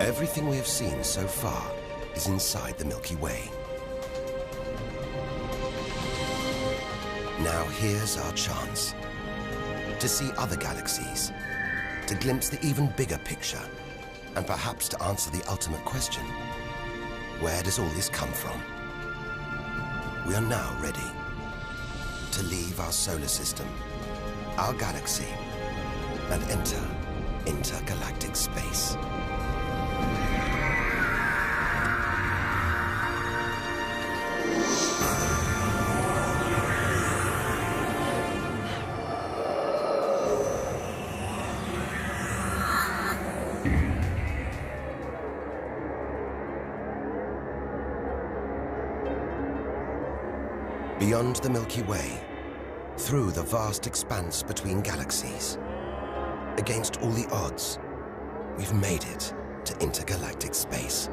Everything we have seen so far is inside the Milky Way. Now here's our chance to see other galaxies, to glimpse the even bigger picture, and perhaps to answer the ultimate question: where does all this come from? We are now ready to leave our solar system, our galaxy, and enter intergalactic space. Beyond the Milky Way, through the vast expanse between galaxies, against all the odds, we've made it to intergalactic space.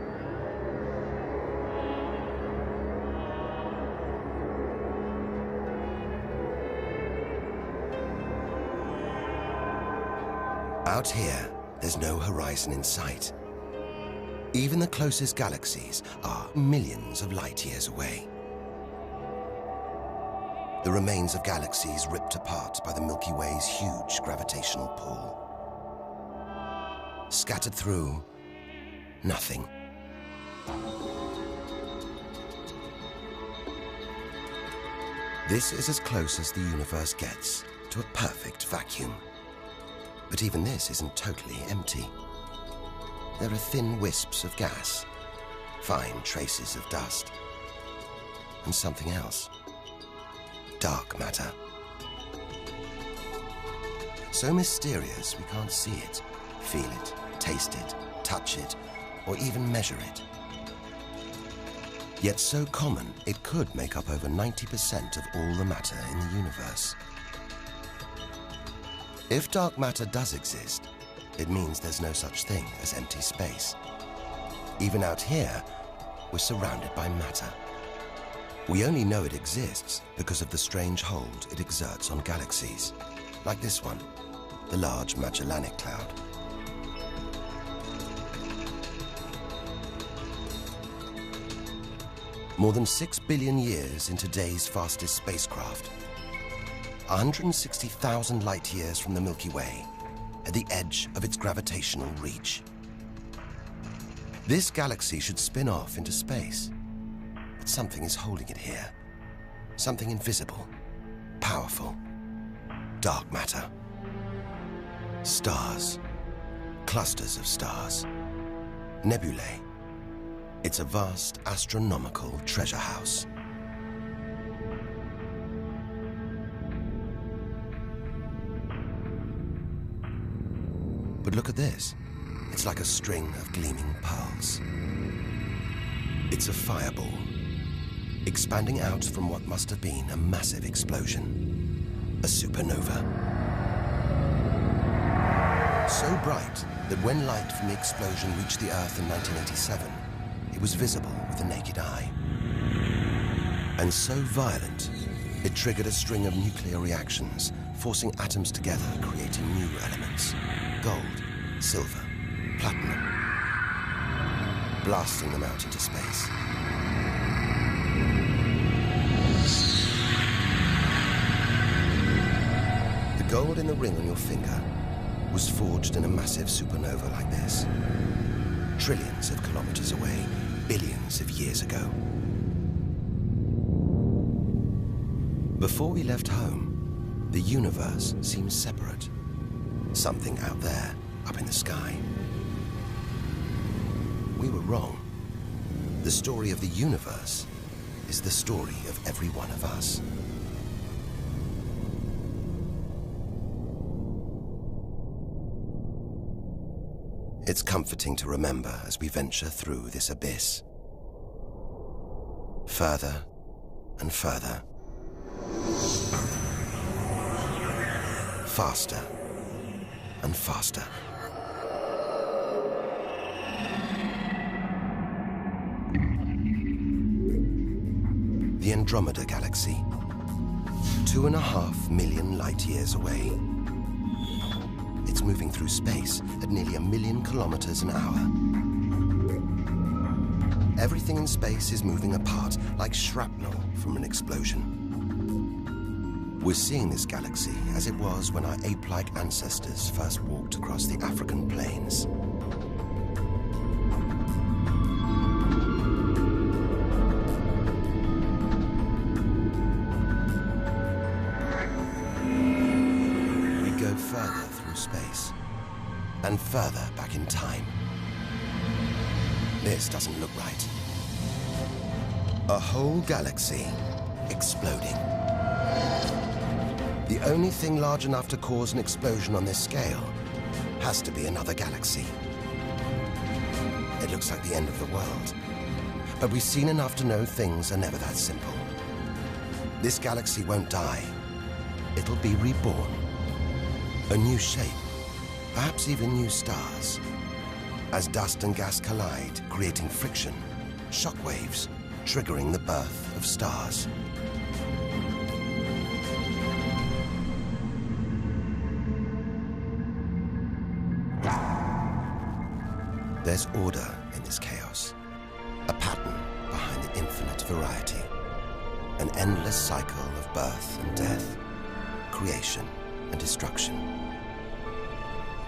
Out here, there's no horizon in sight. Even the closest galaxies are millions of light years away. The remains of galaxies ripped apart by the Milky Way's huge gravitational pull. Scattered through, nothing. This is as close as the universe gets to a perfect vacuum. But even this isn't totally empty. There are thin wisps of gas, fine traces of dust, and something else. Dark matter. So mysterious we can't see it, feel it, taste it, touch it, or even measure it. Yet so common it could make up over 90% of all the matter in the universe. If dark matter does exist, it means there's no such thing as empty space. Even out here, we're surrounded by matter. We only know it exists because of the strange hold it exerts on galaxies, like this one, the Large Magellanic Cloud. More than 6 billion years in today's fastest spacecraft, 160,000 light years from the Milky Way, at the edge of its gravitational reach. This galaxy should spin off into space. But something is holding it here. Something invisible, powerful, dark matter. Stars, clusters of stars, nebulae. It's a vast astronomical treasure house. But look at this. It's like a string of gleaming pearls. It's a fireball, expanding out from what must have been a massive explosion, a supernova. So bright that when light from the explosion reached the Earth in 1987, it was visible with the naked eye. And so violent, it triggered a string of nuclear reactions, forcing atoms together, creating new elements: gold, silver, platinum, blasting them out into space. The gold in the ring on your finger was forged in a massive supernova like this, trillions of kilometers away, billions of years ago. Before we left home, the universe seemed separate. Something out there, up in the sky. We were wrong. The story of the universe is the story of every one of us. It's comforting to remember as we venture through this abyss. Further and further. Faster and faster. The Andromeda Galaxy, 2.5 million light years away. It's moving through space at nearly 1 million kilometers an hour. Everything in space is moving apart like shrapnel from an explosion. We're seeing this galaxy as it was when our ape-like ancestors first walked across the African plains. We go further through space and further back in time. This doesn't look right. A whole galaxy exploding. The only thing large enough to cause an explosion on this scale has to be another galaxy. It looks like the end of the world, but we've seen enough to know things are never that simple. This galaxy won't die. It'll be reborn. A new shape, perhaps even new stars. As dust and gas collide, creating friction, shockwaves, triggering the birth of stars. There's order in this chaos, a pattern behind the infinite variety, an endless cycle of birth and death, creation and destruction.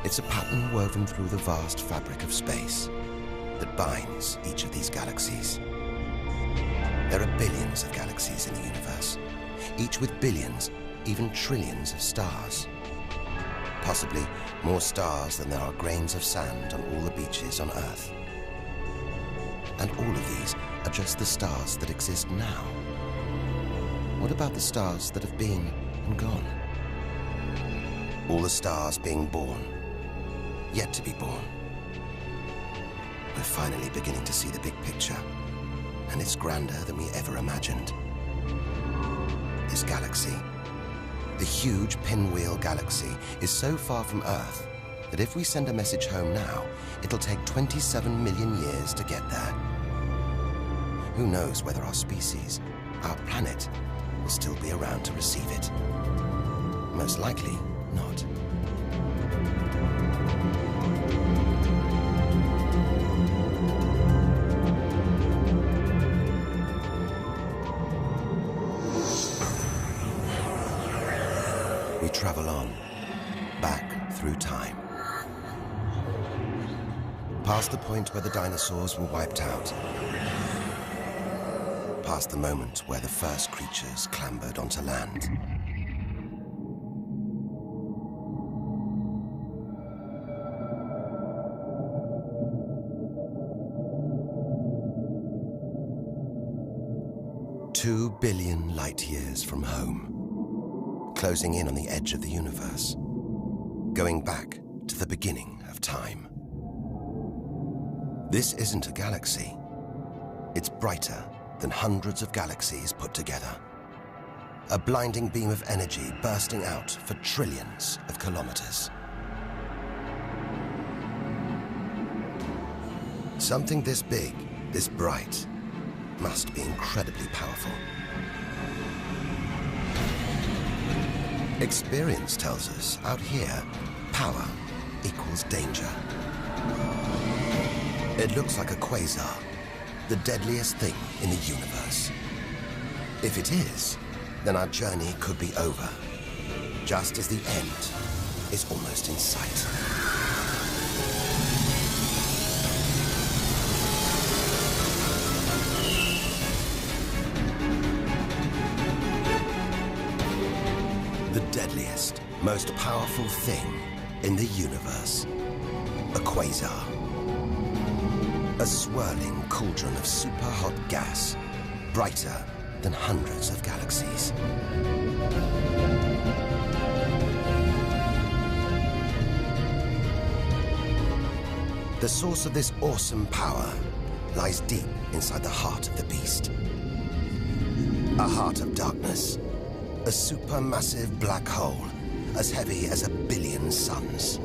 It's a pattern woven through the vast fabric of space that binds each of these galaxies. There are billions of galaxies in the universe, each with billions, even trillions of stars. Possibly more stars than there are grains of sand on all the beaches on Earth. And all of these are just the stars that exist now. What about the stars that have been and gone? All the stars being born, yet to be born. We're finally beginning to see the big picture, and it's grander than we ever imagined. This galaxy, the huge pinwheel galaxy, is so far from Earth that if we send a message home now, it'll take 27 million years to get there. Who knows whether our species, our planet, will still be around to receive it? Most likely not. We travel on, back through time. Past the point where the dinosaurs were wiped out. Past the moment where the first creatures clambered onto land. "2 billion light years from home. Closing in on the edge of the universe, going back to the beginning of time. This isn't a galaxy. It's brighter than hundreds of galaxies put together. A blinding beam of energy bursting out for trillions of kilometers. Something this big, this bright, must be incredibly powerful. Experience tells us, out here, power equals danger. It looks like a quasar, the deadliest thing in the universe. If it is, then our journey could be over, just as the end is almost in sight. The deadliest, most powerful thing in the universe. A quasar. A swirling cauldron of super-hot gas, brighter than hundreds of galaxies. The source of this awesome power lies deep inside the heart of the beast. A heart of darkness. A supermassive black hole, as heavy as 1 billion suns.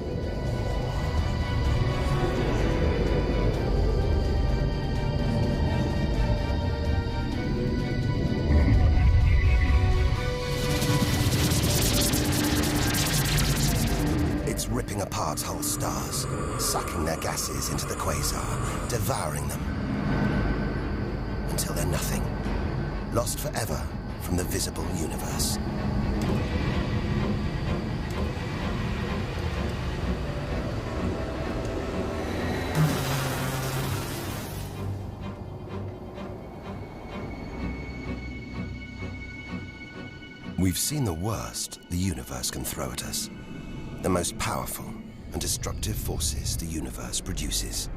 It's ripping apart whole stars, sucking their gases into the quasar, devouring them. until they're nothing, lost forever from the visible universe. We've seen the worst the universe can throw at us, the most powerful and destructive forces the universe produces.